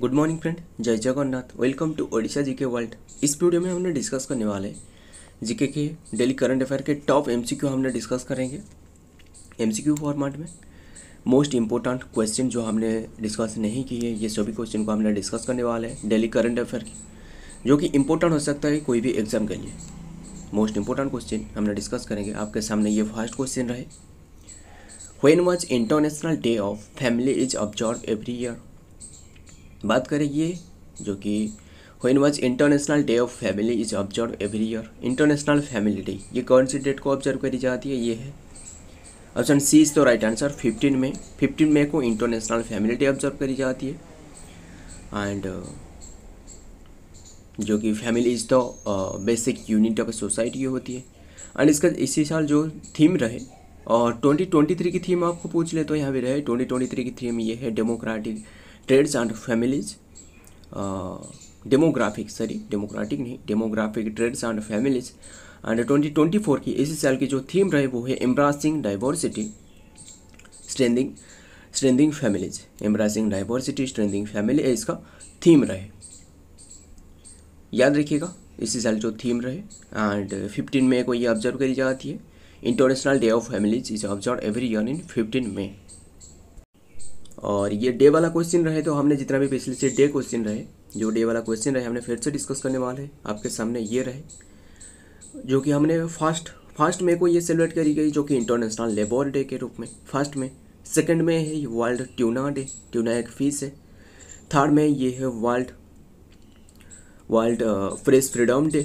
Good morning friend, जय Jagannath. Welcome to Odisha GK world. इस video में हमने डिस्कस करने वाले जीके के डेली करंट अफेयर के टॉप एमसीक्यू हमने डिस्कस करेंगे एमसीक्यू फॉर्मेट में। मोस्ट इंपॉर्टेंट क्वेश्चन जो हमने डिस्कस नहीं किए, ये सभी क्वेश्चन को हमने डिस्कस करने वाले हैं डेली करंट अफेयर की, जो कि इंपॉर्टेंट हो सकता है कोई भी एग्जाम के लिए। मोस्ट इंपॉर्टेंट क्वेश्चन हमने डिस्कस करेंगे। आपके सामने ये फर्स्ट क्वेश्चन रहे, when was international day of family is observe every year. बात करें ये जो कि when was international day of family is observe every year. International family day ये कौन सी डेट को ऑब्जर्व करी जाती है, ये है ऑप्शन सी इज तो राइट आंसर। 15 मई को इंटरनेशनल फैमिली डे ऑब्जर्व करी जाती है। एंड जो कि family is the basic unit of society होती है। एंड इसका इसी साल जो थीम रहे, और 2023 की थीम आपको पूछ ले तो यहाँ भी रहे 2023 की थीम ये है democratic trends and families, demographic trends and families. And 2024 की इसी साल की जो थीम रहे वो है embracing diversity strengthening families. Embracing diversity strengthening family इसका थीम रहे, याद रखिएगा इसी साल जो थीम रहे। एंड 15 मई को ये ऑब्जर्व करी जाती है। International day of families is observe every year in 15 मई। और ये डे वाला क्वेश्चन रहे तो हमने जितना भी पिछले से डे क्वेश्चन रहे, जो डे वाला क्वेश्चन रहे हमने फिर से डिस्कस करने वाले हैं। आपके सामने ये रहे जो कि हमने फर्स्ट मई को ये सेलिब्रेट करी गई जो कि इंटरनेशनल लेबर डे के रूप में फर्स्ट में। सेकंड में है वर्ल्ड ट्यूना डे, ट्यूना एक फिश है। थर्ड में ये है world press freedom day,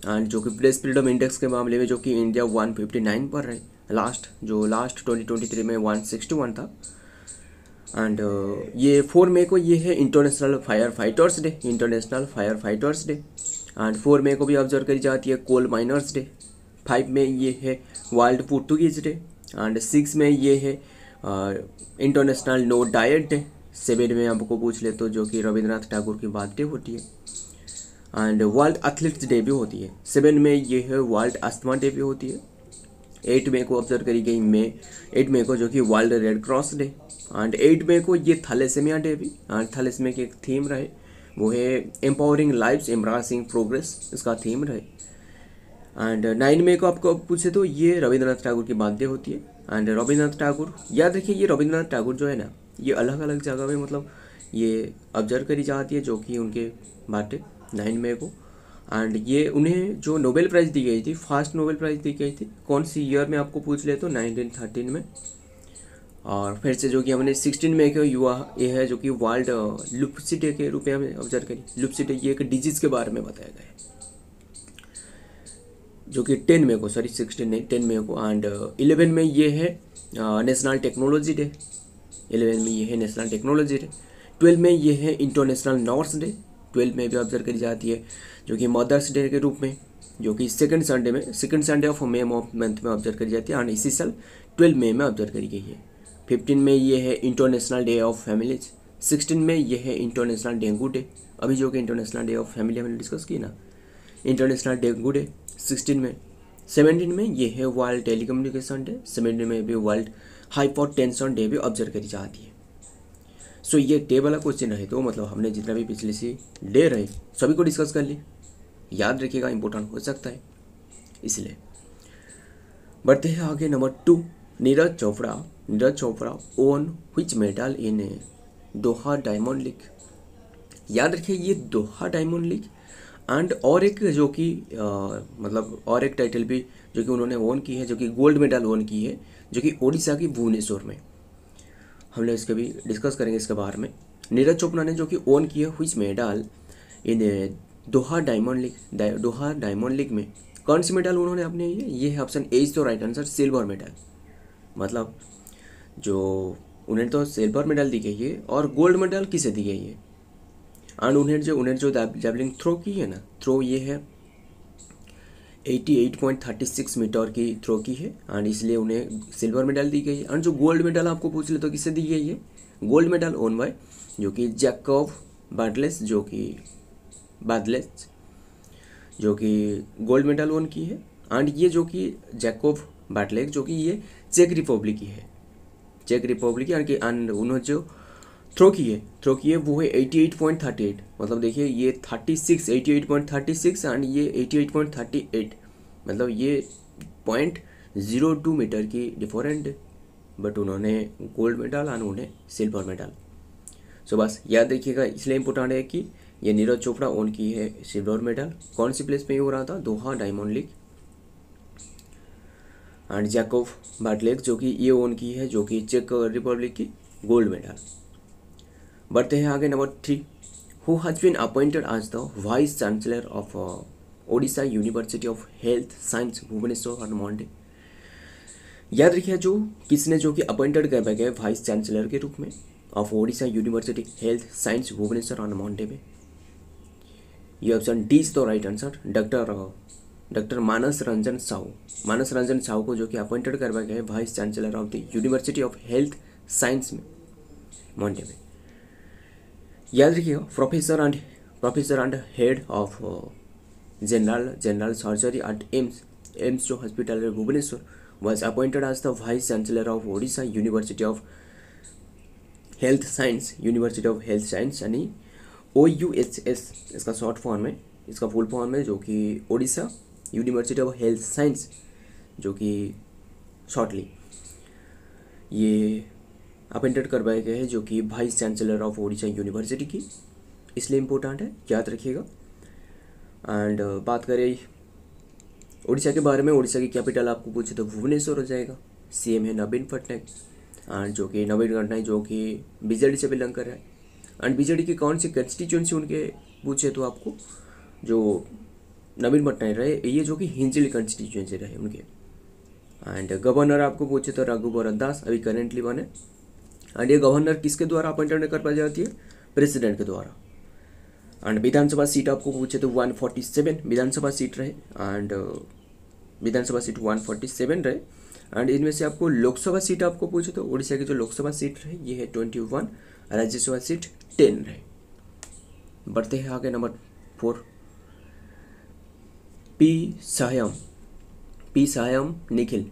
and जो कि प्रेस फ्रीडम इंडेक्स के मामले में जो कि इंडिया 159 पर रहे। लास्ट 2023 में 161 था। एंड ये 4 मई को ये है international fire fighters day, and 4 मई को भी ऑब्जर्व करी जाती है कोल माइनर्स डे। 5 में ये है वर्ल्ड पोर्टुगीज डे, एंड 6 में ये है इंटरनेशनल नो डाइट डे। 7 में आपको पूछ ले तो जो कि रविंद्रनाथ टैगोर की बर्थडे होती है। एंड वर्ल्ड एथलीट्स डे भी होती है। 7 में ये है वर्ल्ड अस्थमा डे भी होती है। 8 मई को ऑब्जर्व करी गई 8 मई को जो कि world red cross day. And 8 मई को ये थैलेसेमिया डे भी, एंड थैलेसेमिया की एक थीम रहे वो है एम्पावरिंग लाइफ्स एम्ब्रासिंग प्रोग्रेस, इसका थीम रहे। एंड 9 मई को आपको पूछे तो ये रविंद्रनाथ टैगोर की बर्थडे होती है। एंड रविंद्रनाथ टैगोर, याद रखिए ये रविंद्रनाथ टैगोर जो है ना, ये अलग अलग जगह में मतलब ये ऑब्जर्व करी जाती है जो कि उनके बर्थडे 9 मई को। एंड ये उन्हें जो नोबेल प्राइज़ दी गई थी, फर्स्ट नोबेल प्राइज़ दी गई थी कौन सी ईयर में आपको पूछ ले तो 1913 में। और फिर से जो कि हमने 16 मई को युवा ये है जो कि वर्ल्ड लुप्सी डे के रूप में हमें ऑब्जर्व करी। लुप्सी डे ये एक डिजीज़ के बारे में बताया गया है जो कि 10 मई को, सॉरी 16 नहीं 10 मई को। एंड 11 में ये है नेशनल टेक्नोलॉजी डे, 11 में ये है नेशनल टेक्नोलॉजी डे। 12 में ये है इंटरनेशनल नर्स डे, 12 में भी ऑब्जर्व करी जाती है जो कि मदर्स डे के रूप में, जो कि second Sunday of May month में ऑब्जर्व करी जाती है। एंड इसी साल 12 मई में ऑब्जर्व करी गई है। 15 में ये है इंटरनेशनल डे ऑफ फैमिलीज। 16 में ये है इंटरनेशनल डेंगू डे, अभी जो कि इंटरनेशनल डे ऑफ फैमिली हमने डिस्कस की ना, इंटरनेशनल डेंगू डे 16 में। 17 में ये है वर्ल्ड टेलीकम्युनिकेशन डे। 17 में भी वर्ल्ड हाइपरटेंशन डे भी ऑब्जर्व करी जाती है। सो ये डे वाला क्वेश्चन रहे तो मतलब हमने जितना भी पिछले से डे रहे सभी को डिस्कस कर ली, याद रखिएगा इंपॉर्टेंट हो सकता है इसलिए। बढ़ते हैं आगे। Number 2, Neeraj Chopra own which medal in Doha diamond league. याद रखिए ये दोहा डायमंड लीग एंड और एक जो कि मतलब और एक टाइटल भी जो कि उन्होंने ओन की है, जो कि गोल्ड मेडल ओन की है, जो कि ओडिशा की भुवनेश्वर में। हम लोग इसके भी डिस्कस करेंगे इसके बारे में। नीरज चोपड़ा ने जो कि ओन की है which medal in Doha diamond league में कौन सी मेडल उन्होंने अपने ये है ऑप्शन ए इज तो राइट आंसर, सिल्वर मेडल। मतलब जो उन्हें तो सिल्वर मेडल दी गई है और गोल्ड मेडल किसे दी गई है। एंड उन्हें जो जैवलिन थ्रो की है ना, थ्रो ये है 88.36 मीटर की थ्रो की है, एंड इसलिए उन्हें सिल्वर मेडल दी गई है। एंड जो गोल्ड मेडल आपको पूछ ले तो किससे दी गई है, गोल्ड मेडल ओन बाय जो कि जैकब बार्टलेस, जो कि गोल्ड मेडल ओन की है। एंड ये जो कि जैकब बार्टलेस जो कि ये चेक रिपब्लिक की है, यानी कि एंड उन्होंने जो थ्रो की है वो है 88.38, मतलब देखिए ये 36 88.36 एंड ये 88.38, मतलब ये 0.02 मीटर की डिफरेंट है, बट उन्होंने गोल्ड मेडल और उन्हें सिल्वर मेडल। सो बस याद रखिएगा, इसलिए इम्पोर्टेंट है कि ये नीरज चोपड़ा उनकी है सिल्वर मेडल। कौन सी प्लेस पे हो रहा था? Doha diamond league. And Jakub बार्टलेग जो कि ये उनकी है, जो कि चेक रिपब्लिक की गोल्ड मेडल। बढ़ते हैं आगे, number 3, who has been appointed as the vice chancellor of Odisha university of health science Bhubaneswar on Monday. याद रखिए जो किसने, जो कि अपॉइंटेड किया गया वाइस चांसलर के रूप में of Odisha university health science Bhubaneswar on Monday में। ये option D is the right answer, doctor Manas Ranjan Sahu. Manas Ranjan Sahu को जो कि अपॉइंटेड करवाया गया है vice chancellor of the university of health science में मंडे में। याद रखिएगा professor and head of general surgery at AIIMS जो हॉस्पिटल है Bhubaneswar was appointed as the vice chancellor of Odisha University of Health Science यानी OUHS इसका शॉर्ट फॉर्म है, इसका फुल फॉर्म है, जो कि Odisha university of health science, जो कि शॉर्टली ये अपॉइंटेड करवाए गए हैं, जो कि vice chancellor of Odisha university की, इसलिए इम्पोर्टेंट है, याद रखिएगा। एंड बात करें उड़ीसा के बारे में, उड़ीसा की कैपिटल आपको पूछे तो भुवनेश्वर हो जाएगा। सीएम है नवीन पटनायक, एंड जो कि नवीन पटनायक जो कि बीजेडी से बिलोंग कर रहा है। एंड बीजेडी की कौन सी कंस्टिट्यूंसी उनके पूछे तो आपको, जो नवीन पटनायक रहे ये जो कि हिंजली कंस्टिट्यूंसी रहे उनके। एंड गवर्नर आपको पूछे तो रघुबर दास अभी करेंटली बने। एंड ये गवर्नर किसके द्वारा अपॉइंटेड कर पाई जाती है? प्रेसिडेंट के द्वारा। एंड विधानसभा सीट आपको पूछे तो 147 विधानसभा सीट रहे, एंड विधानसभा सीट 147 रहे। एंड इनमें से आपको लोकसभा सीट आपको पूछे तो उड़ीसा की जो लोकसभा सीट रहे ये है 21, राज्यसभा सीट 10 रहे। बढ़ते हैं आगे, नंबर 4, पी सायम निखिल,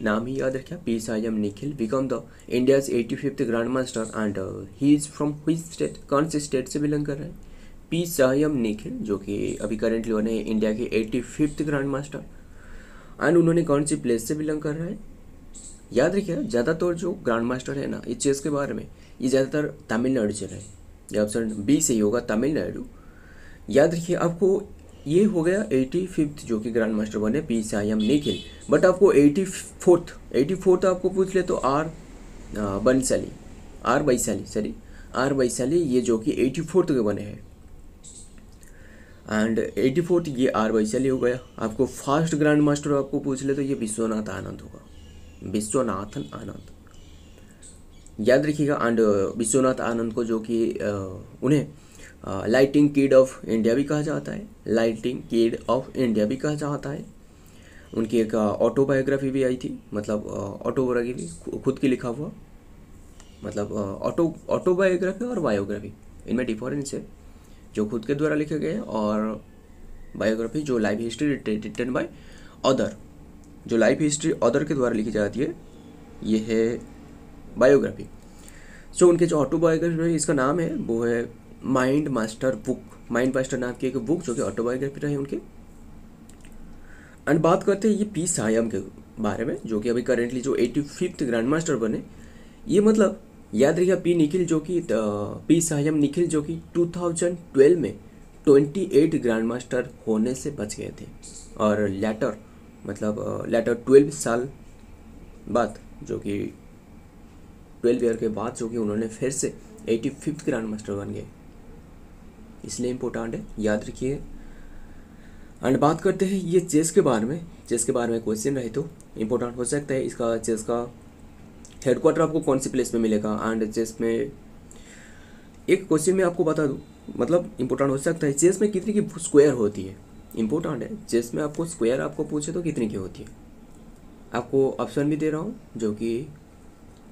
नाम ही याद रखिए, P Sayam Nikhil become the India's 85th grand master and he is from which state, कौन से स्टेट से बिलोंग कर रहे हैं? पी सायम निखिल जो कि अभी करेंटली बने इंडिया के 85th ग्रैंड मास्टर, एंड उन्होंने कौन सी प्लेस से बिलोंग कर रहे हैं? याद रखिए ज़्यादातर जो ग्रैंड मास्टर है ना इस चेस के बारे में, ये ज़्यादातर तमिलनाडु से रहे। ये ऑप्शन बी सही होगा, तमिलनाडु। याद रखिए आपको ये हो गया 85th जो कि ग्रैंड मास्टर बने पी सायम निखिल, बट आपको 84th आपको पूछ ले तो आर वैशाली ये जो कि 84th के बने हैं। एंड 84th ये आर वैशाली हो गया। आपको फर्स्ट ग्रैंड मास्टर आपको पूछ ले तो ये विश्वनाथन आनंद, याद रखिएगा। एंड विश्वनाथ आनंद को जो कि उन्हें लाइटिंग किड ऑफ इंडिया भी कहा जाता है, उनकी एक ऑटोबायोग्राफी भी आई थी, मतलब ऑटोबायोग्राफी खुद की लिखा हुआ, मतलब ऑटोबायोग्राफी और बायोग्राफी इनमें डिफरेंस है, जो खुद के द्वारा लिखे गए और बायोग्राफी जो life history written by other, जो लाइफ हिस्ट्री अदर के द्वारा लिखी जाती है ये है बायोग्राफी। सो उनके जो ऑटोबायोग्राफी है इसका नाम है वो है माइंड मास्टर नाम की एक बुक जो कि ऑटोबायोग्राफी रही उनके। एंड बात करते हैं ये पी सायम के बारे में, जो कि अभी करेंटली जो 85th ग्रैंड मास्टर बने। ये मतलब याद रखिए पी सायम निखिल जो कि 2012 में 28 ग्रैंड मास्टर होने से बच गए थे, और लेटर 12 साल बाद जो कि 12 ईयर के बाद जो कि उन्होंने फिर से 85th ग्रैंड मास्टर बन गए, इसलिए इम्पोर्टेंट है, याद रखिए। एंड बात करते हैं ये चेस के बारे में क्वेश्चन रहे तो इम्पोर्टेंट हो सकता है। इसका चेस का हेडक्वार्टर आपको कौन सी प्लेस में मिलेगा? एंड चेस में एक क्वेश्चन में आपको बता दूं, मतलब इम्पोर्टेंट हो सकता है, चेस में कितनी की स्क्वायर होती है? इम्पोर्टेंट है, चेस में आपको स्क्वायर आपको पूछे तो कितनी की होती है? आपको ऑप्शन भी दे रहा हूँ, जो कि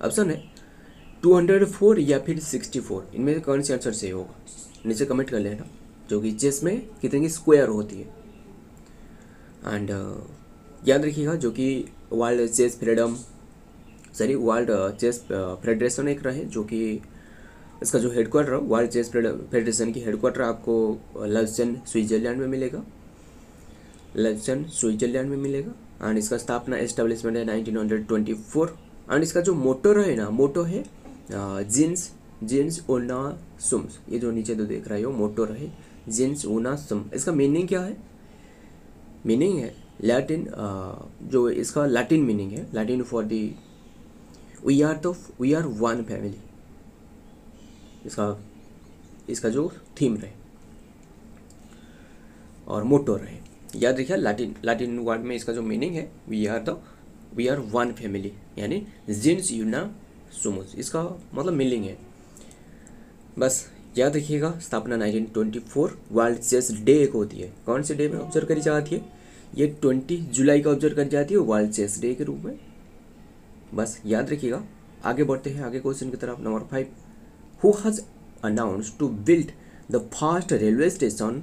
ऑप्शन है 204 या फिर 64, इनमें से कौन सा आंसर सही होगा? नीचे कमेंट कर लेना, जो कि चेस में कितनी की स्क्वायर होती है। एंड याद रखिएगा जो कि वर्ल्ड चेस फेडरेशन एक रहे, जो कि इसका जो हेडक्वार्टर है वर्ल्ड चेस फेडरेशन की हेडक्वार्टर आपको लक्सेन स्विट्जरलैंड में मिलेगा, लक्सेन स्विट्जरलैंड में मिलेगा। एंड इसका स्थापना एस्टेब्लिशमेंट है 1924। एंड इसका जो मोटो है ना, मोटो है जिन्स उना सुम्स, ये जो नीचे तो देख रहे हो मोटो है जिन्स उना सुम। इसका मीनिंग क्या है? मीनिंग है लैटिन, जो इसका लैटिन मीनिंग है, Latin for the we are one family. इसका जो थीम रहे और मोटो रहे, याद रखिए लैटिन वर्ड में इसका जो मीनिंग है वी आर वन फैमिली, यानी जिन्स यूना सुमोस, इसका मतलब मीनिंग है। बस याद रखिएगा। स्थापना 1924। वर्ल्ड चेस डे एक होती है, कौन से डे में ऑब्जर्व करी जाती है? ये 20 जुलाई को ऑब्जर्व करी जाती है वर्ल्ड चेस डे के रूप में। बस याद रखिएगा। आगे बढ़ते हैं आगे क्वेश्चन की तरफ। Number 5, who has announced to build the first railway station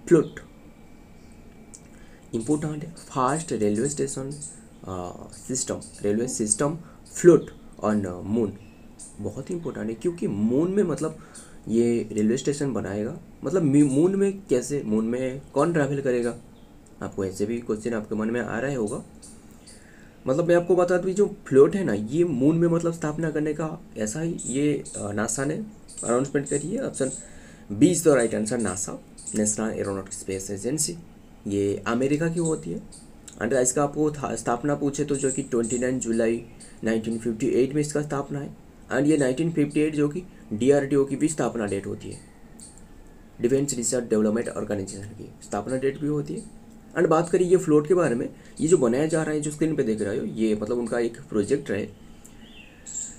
float? Important है, fast railway station railway system float on moon, बहुत ही इंपॉर्टेंट है। क्योंकि मून में मतलब ये रेलवे स्टेशन बनाएगा, मतलब मून में कैसे, मून में कौन ट्रैवल करेगा? आपको ऐसे भी क्वेश्चन आपके मन में आ रहा होगा। मतलब मैं आपको बता दूँ, जो फ्लोट है ना, ये मून में मतलब स्थापना करने का ऐसा ही ये नासा ने अनाउंसमेंट करी है। Option B is the right answer, NASA, national aeronautics space agency, ये अमेरिका की होती है। एंड इसका आपको स्थापना पूछे तो जो कि 29 जुलाई 1958 में इसका स्थापना है। एंड ये 1958 जो कि DRDO की भी स्थापना डेट होती है, डिफेंस रिसर्च डेवलपमेंट ऑर्गेनाइजेशन की स्थापना डेट भी होती है। एंड बात करिए ये फ्लोट के बारे में, ये जो बनाया जा रहा है, जो स्क्रीन पे देख रहे हो, ये मतलब उनका एक प्रोजेक्ट है,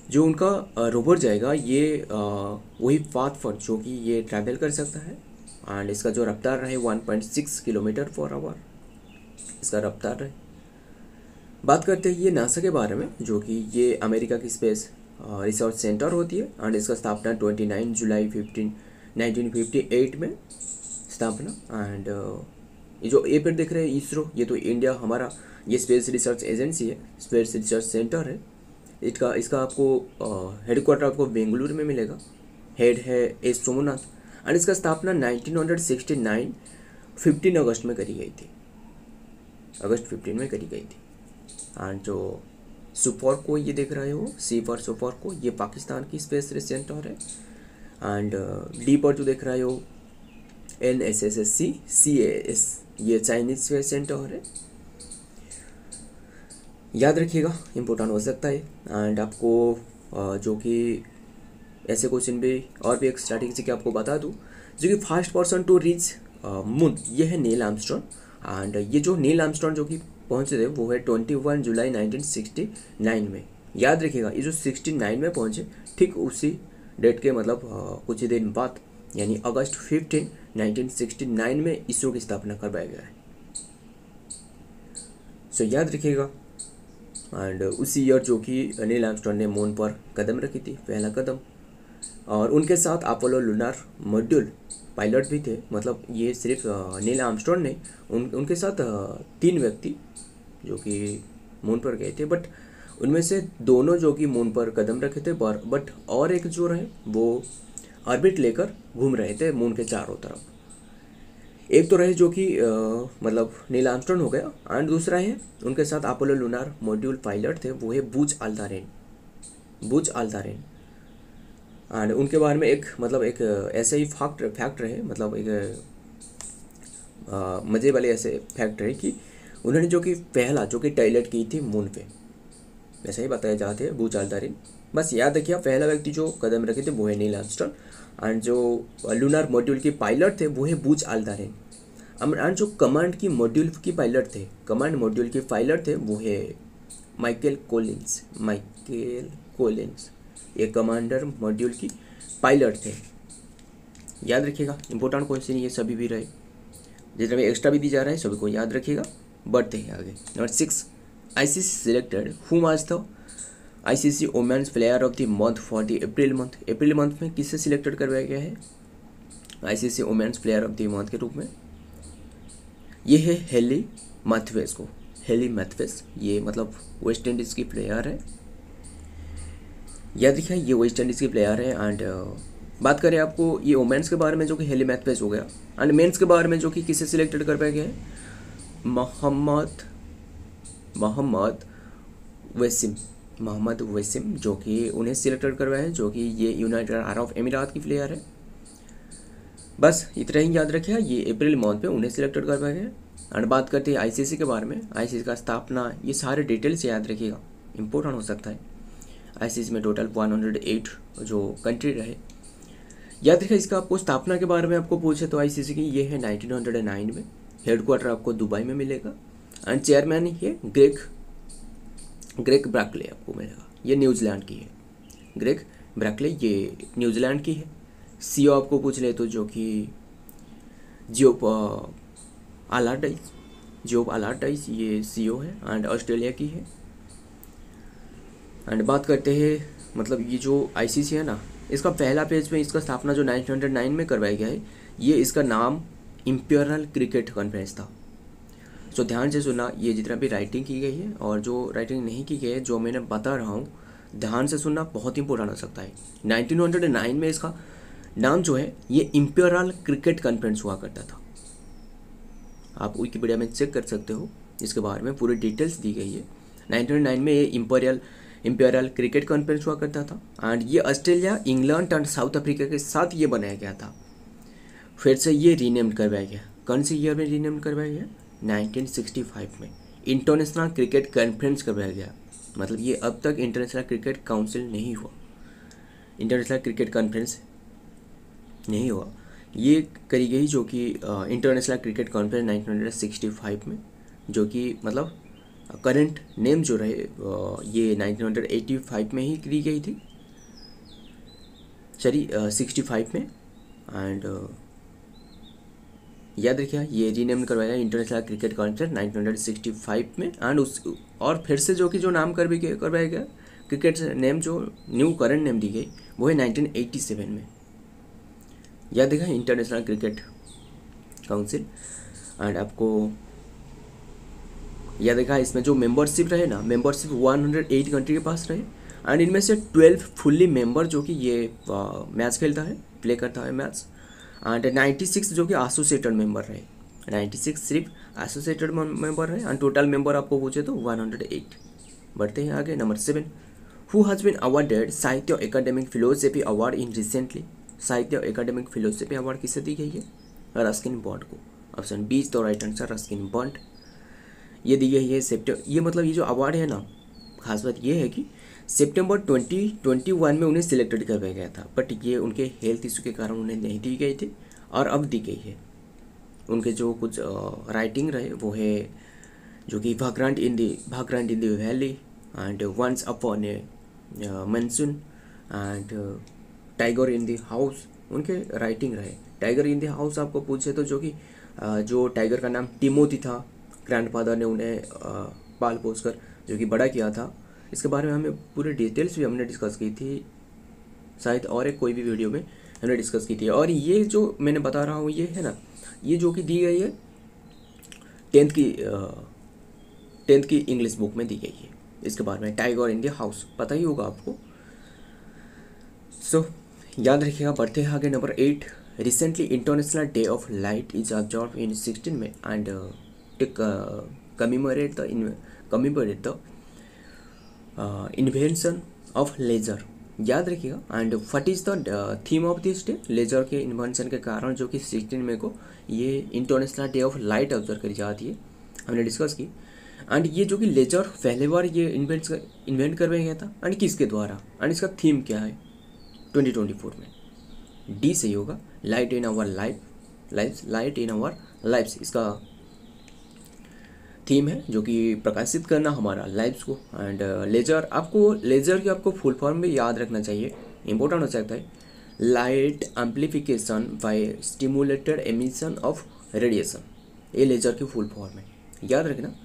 जो उनका रोवर जाएगा, ये वही पाथ पर जो कि ये ट्रैवल कर सकता है। एंड इसका जो रफ्तार है 1.6 किलोमीटर पर आवर इसका रफ्तार है। बात करते हैं ये नासा के बारे में, जो कि ये अमेरिका की स्पेस रिसर्च सेंटर होती है। एंड इसका स्थापना 29 जुलाई 1958 में स्थापना। एंड ये जो ए पर देख रहे हैं इसरो, ये तो इंडिया हमारा ये स्पेस रिसर्च एजेंसी है, स्पेस रिसर्च सेंटर है। इसका आपको हेडक्वार्टर आपको बेंगलुरु में मिलेगा। हेड है एस सोमनाथ। एंड इसका स्थापना 1969 15 अगस्त में करी गई थी, अगस्त 15 में करी गई थी। एंड जो सुपर को ये देख रहे हो, सी पर सुपर को, ये पाकिस्तान की स्पेस रिसर्च सेंटर है। एंड डी पर जो देख रहे हो NSSC CAS, ये चाइनीज स्पेस सेंटर है, याद रखिएगा, इम्पोर्टेंट हो सकता है। एंड आपको जो कि ऐसे क्वेश्चन भी और भी एक स्ट्रैटेजी के आपको बता दूं, जो कि first person to reach moon, ये है नील आर्मस्ट्रॉन्ग। एंड ये जो नील आर्मस्ट्रॉन्ग जो कि पहुंचे थे वो है 21 जुलाई 1969 में। याद रखिएगा, ये जो 69 में पहुंचे, ठीक उसी डेट के मतलब कुछ ही दिन बाद, यानी अगस्त 15 1969 में इसरो की स्थापना करवाया गया है। सो याद रखिएगा। एंड उसी ईयर जो कि नील आर्मस्ट्रॉन्ग ने मून पर कदम रखी थी, पहला कदम। और उनके साथ अपोलो लूनार मॉड्यूल पायलट भी थे। मतलब ये सिर्फ नील आर्मस्ट्रॉन्ग ने, उनके साथ 3 व्यक्ति जो कि मून पर गए थे, बट उनमें से दोनों जो कि मून पर कदम रखे थे, बट और एक जो रहे वो ऑर्बिट लेकर घूम रहे थे मून के चारों तरफ। एक तो रहे जो कि मतलब नील आर्मस्ट्रॉन्ग हो गया। एंड दूसरा है उनके साथ अपोलो लूनार मॉड्यूल पायलट थे, वो है बुज अल्तारेन। एंड उनके बारे में एक मतलब एक ऐसे ही फैक्ट रहे, मतलब एक मज़े वाले ऐसे फैक्ट रहे कि उन्होंने जो कि पहला जो कि टॉयलेट की थी मून पे, ऐसा ही बताया जाते हैं बुज अल्तारेन। बस याद रखिए, पहला व्यक्ति जो कदम रखे थे वो है नील आर्मस्ट्रॉन्ग। एंड जो लूनार मॉड्यूल के पायलट थे वो है बुज अल्तारेन। एंड जो कमांड मॉड्यूल के पायलट थे वो है माइकल कोलिंस, ये कमांडर मॉड्यूल की पायलट थे। याद रखिएगा, इंपॉर्टेंट क्वेश्चन ये सभी भी रहे, जितना भी एक्स्ट्रा भी दी जा रहा है सभी को याद रखिएगा। बढ़ते हैं आगे। Number 6, ICC selected who was the ICC women's player of the month for the April month में किससे सिलेक्टेड करवाया गया है ICC women's player of the month के रूप में? ये है हेली मैथवेस, ये मतलब वेस्ट इंडीज़ की प्लेयर है। याद रखिए, ये वेस्ट इंडीज़ की प्लेयर है। एंड बात करें आपको ये वोमेंस के बारे में जो कि हेली मैथपेज हो गया, एंड मेंस के बारे में जो कि किसे सिलेक्टेड कर पाया गया है, मोहम्मद वसीम जो कि उन्हें सिलेक्टेड करवाया है, जो कि ये यूनाइटेड अरब अमीरात की प्लेयर है। बस इतना ही याद रखिए, ये अप्रैल मंथ पे उन्हें सिलेक्टेड करवाया गया है। एंड बात करते हैं आईसीसी के बारे में, आईसीसी का स्थापना, ये सारे डिटेल्स याद रखिएगा, इंपॉर्टेंट हो सकता है। आईसीसी में टोटल 108 जो कंट्री रहे, याद रखिए। इसका आपको स्थापना के बारे में आपको पूछे तो आईसीसी की ये है 1909 में, हेडक्वार्टर आपको दुबई में मिलेगा, एंड चेयरमैन ये ग्रेग ब्रैकले आपको मिलेगा, ये न्यूजीलैंड की है। ग्रेग ब्रैकले ये न्यूजीलैंड की है। सीईओ आपको पूछ ले तो जो कि जियोप अलार्डाइस ये सीईओ है, एंड ऑस्ट्रेलिया की है। एंड बात करते हैं मतलब ये जो आईसीसी है ना, इसका पहला पेज में इसका स्थापना जो 1909 में करवाया गया है, ये इसका नाम इंपीरियल क्रिकेट कॉन्फ्रेंस था। तो ध्यान से सुनना, ये जितना भी राइटिंग की गई है और जो राइटिंग नहीं की गई है, जो मैंने बता रहा हूँ ध्यान से सुनना, बहुत इंपॉर्टेंट हो सकता है। 1909 में इसका नाम जो है ये इंपीरियल क्रिकेट कॉन्फ्रेंस हुआ करता था। आप विकिपीडिया में चेक कर सकते हो, इसके बारे में पूरी डिटेल्स दी गई है। 1909 में ये इंपीरियल क्रिकेट कॉन्फ्रेंस हुआ करता था, एंड ये Australia, England and south Africa के साथ ये बनाया गया था। फिर से ये रीनेम करवाया गया, कौन से ईयर में रीनेम करवाया गया, 1965 में इंटरनेशनल क्रिकेट कॉन्फ्रेंस करवाया गया। मतलब ये अब तक इंटरनेशनल क्रिकेट काउंसिल नहीं हुआ, इंटरनेशनल क्रिकेट कॉन्फ्रेंस नहीं हुआ, ये करी गई जो कि इंटरनेशनल क्रिकेट कॉन्फ्रेंस 1965 में, जो कि मतलब करंट नेम जो रहे ये 1985 में ही करी गई थी, सॉरी 65 में। एंड याद रखिए ये रीनेम करवाया गया इंटरनेशनल क्रिकेट कॉन्फ्रेंस 1965 में। एंड उस और फिर से जो कि जो नाम करवाया गया क्रिकेट नेम, जो न्यू करंट नेम दी गई वो है 1987 में। याद देखा इंटरनेशनल क्रिकेट काउंसिल। एंड आपको याद देखा इसमें जो मेंबरशिप रहे ना, मेंबरशिप 108 कंट्री के पास रहे, एंड इनमें से 12 फुल्ली मेंबर जो कि ये मैच खेलता है, प्ले करता है मैच, एंड 96 जो कि एसोसिएटेड मेंबर रहे, 96 सिर्फ एसोसिएटेड मेंबर रहे, एंड टोटल मेंबर आपको पूछे तो 108। बढ़ते हैं आगे, number 7, who has been awarded Sahitya academic philosophy award in recently. Sahitya academic philosophy award किसे दी गई है, रस्किन बॉन्ड को। Option B is the right answer, Ruskin Bond. ये दी गई है ये मतलब ये जो अवार्ड है ना, खास बात ये है कि सितंबर 2021 में उन्हें सिलेक्टेड करवाया गया था, बट ये उनके हेल्थ इशू के कारण उन्हें नहीं दी गई थी, और अब दी गई है। उनके जो कुछ राइटिंग रहे वो है जो कि fragrant in the valley, and once upon a monsoon, and tiger in the house, उनके राइटिंग रहे। टाइगर इन द हाउस आपको पूछे तो जो कि जो टाइगर का नाम टिमोथी था, ग्रैंडफादर ने उन्हें पाल पोस कर जो कि बड़ा किया था, इसके बारे में हमें पूरे डिटेल्स भी हमने डिस्कस की थी, शायद और एक कोई भी वीडियो में हमने डिस्कस की थी। और ये जो मैंने बता रहा हूँ ये है ना, ये जो कि दी गई है 10th की इंग्लिश बुक में दी गई है। इसके बारे में टाइगर इन द हाउस पता ही होगा आपको। सो याद रखिएगा। बढ़ते हैं आगे, number 8, recently international day of light is observe in 16 में and commemorate the invention of laser। याद रखिएगा। And what is the theme of this day, laser के इन्वेंशन के कारण जो कि 16 मई को ये international day of light observe करी जाती है, हमने डिस्कस की। एंड ये जो कि लेजर पहले बार ये इन्वेंट करवाया गया था, एंड किसके द्वारा, एंड इसका थीम क्या है 2024 में। डी सही होगा, लाइट इन आवर लाइफ्स इसका थीम है, जो कि प्रकाशित करना हमारा लाइफ्स को। एंड लेजर, आपको लेजर की आपको फुल फॉर्म भी याद रखना चाहिए, इंपॉर्टेंट हो सकता है। Light amplification by stimulated emission of radiation, ये लेजर की फुल फॉर्म है, याद रखना।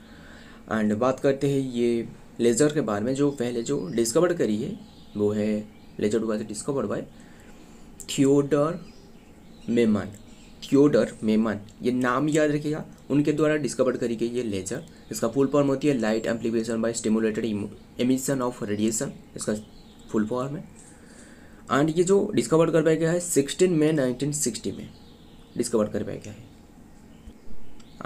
एंड बात करते हैं ये लेजर के बारे में, जो पहले जो डिस्कवर करी है वो है laser was discovered by Theodore Maiman, ये नाम याद रखिएगा, उनके द्वारा डिस्कवर करी गई ये लेजर। इसका फुल फॉर्म होती है light amplification by stimulated emission of radiation, इसका फुल फॉर्म है। एंड ये जो डिस्कवर कर पाया गया है 16 मई 1960 में डिस्कवर कर पाया गया है।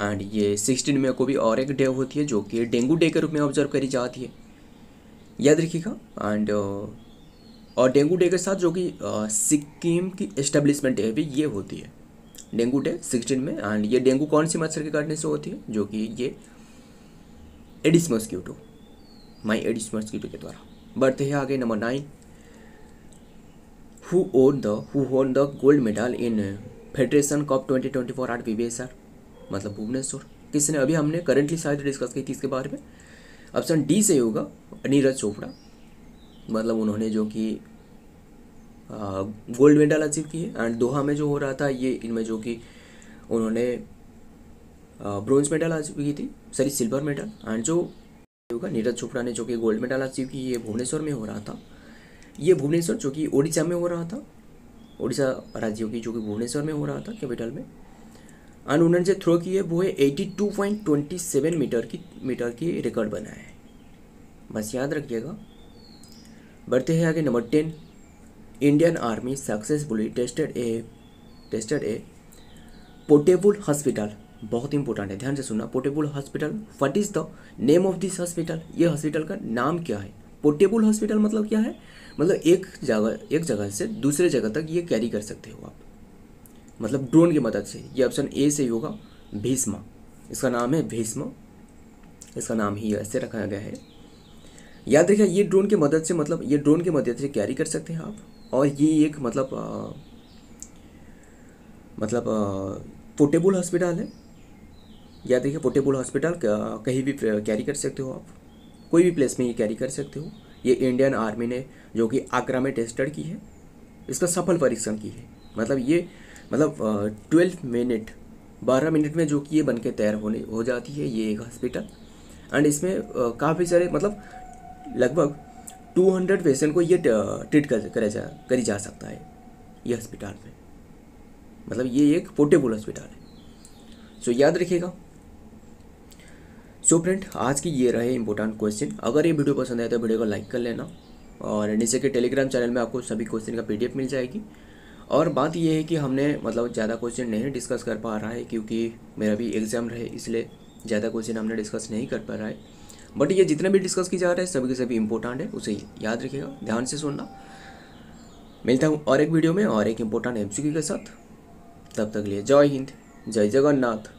एंड ये 16 मई को भी और एक डे होती है जो कि डेंगू डे के रूप में ऑब्जर्व करी जाती है, याद रखिएगा। एंड और डेंगू डे के साथ जो कि सिक्किम की एस्टेब्लिशमेंट डे भी ये होती है, डेंगू डे 16 में। एंड ये डेंगू कौन सी मच्छर के काटने से होती है, जो कि ये Aedes mosquito, my Aedes mosquito के द्वारा। बढ़ते हैं आगे, number 9, who won the gold medal in federation cup 2024 at VVSR, मतलब भुवनेश्वर। किसने, अभी हमने करंटली शायद डिस्कस की थी इसके बारे में। ऑप्शन डी से होगा नीरज चोपड़ा, मतलब उन्होंने जो कि गोल्ड मेडल अचीव की है। एंड दोहा में जो हो रहा था ये, इनमें जो कि उन्होंने ब्रोंज मेडल अचीव की थी, सॉरी सिल्वर मेडल। एंड जो होगा नीरज चोपड़ा ने जो कि गोल्ड मेडल अचीव की, ये भुवनेश्वर में हो रहा था। ये भुवनेश्वर जो कि उड़ीसा में हो रहा था, उड़ीसा राज्य की जो कि भुवनेश्वर में हो रहा था कैपिटल में। एंड उन्होंने जो थ्रो की है वो है 82.27 मीटर की रिकॉर्ड बनाया है, बस याद रखिएगा। बढ़ते हैं आगे, number 10, Indian army successfully tested a portable hospital, बहुत इंपॉर्टेंट है, ध्यान से सुनना। Portable hospital, what is the name of this hospital, ये हॉस्पिटल का नाम क्या है। पोर्टेबल हॉस्पिटल मतलब क्या है, मतलब एक जगह से दूसरे जगह तक ये कैरी कर सकते हो आप, मतलब ड्रोन की मदद से। ये ऑप्शन ए से होगा भीष्मा, इसका नाम है भीष्मा, इसका नाम ही ऐसे रखा गया है, याद रखिए। ये ड्रोन की मदद से, मतलब ये ड्रोन की मदद से कैरी कर सकते हैं आप। और ये एक मतलब पोर्टेबल हॉस्पिटल है, याद रखिए। पोर्टेबल हॉस्पिटल कहीं भी कैरी कर सकते हो आप, कोई भी प्लेस में ये कैरी कर सकते हो। ये इंडियन आर्मी ने जो कि आगरा में टेस्टेड की है, इसका सफल परीक्षण की है। मतलब ये 12 मिनट में जो कि ये बन के तैयार हो जाती है ये एक हॉस्पिटल। एंड इसमें काफ़ी सारे, मतलब लगभग 200 पेशेंट को ये ट्रीट करी जा सकता है ये हॉस्पिटल में, मतलब ये एक पोर्टेबल हॉस्पिटल है। सो याद रखिएगा। सो फ्रेंड, आज की ये रहे इंपॉर्टेंट क्वेश्चन। अगर ये वीडियो पसंद आए तो वीडियो को लाइक कर लेना, और नीचे के टेलीग्राम चैनल में आपको सभी क्वेश्चन का PDF मिल जाएगी। और बात ये है कि हमने मतलब ज़्यादा क्वेश्चन नहीं डिस्कस कर पा रहा है, क्योंकि मेरा भी एग्ज़ाम रहे, इसलिए ज़्यादा क्वेश्चन हमने डिस्कस नहीं कर पा रहा है। बट ये जितने भी डिस्कस की जा रहे हैं सभी के सभी इंपॉर्टेंट है, उसे याद रखिएगा, ध्यान से सुनना। मिलता हूँ और एक वीडियो में और एक इम्पोर्टेंट MCQ के साथ। तब तक लिए जय हिंद, जय जगन्नाथ।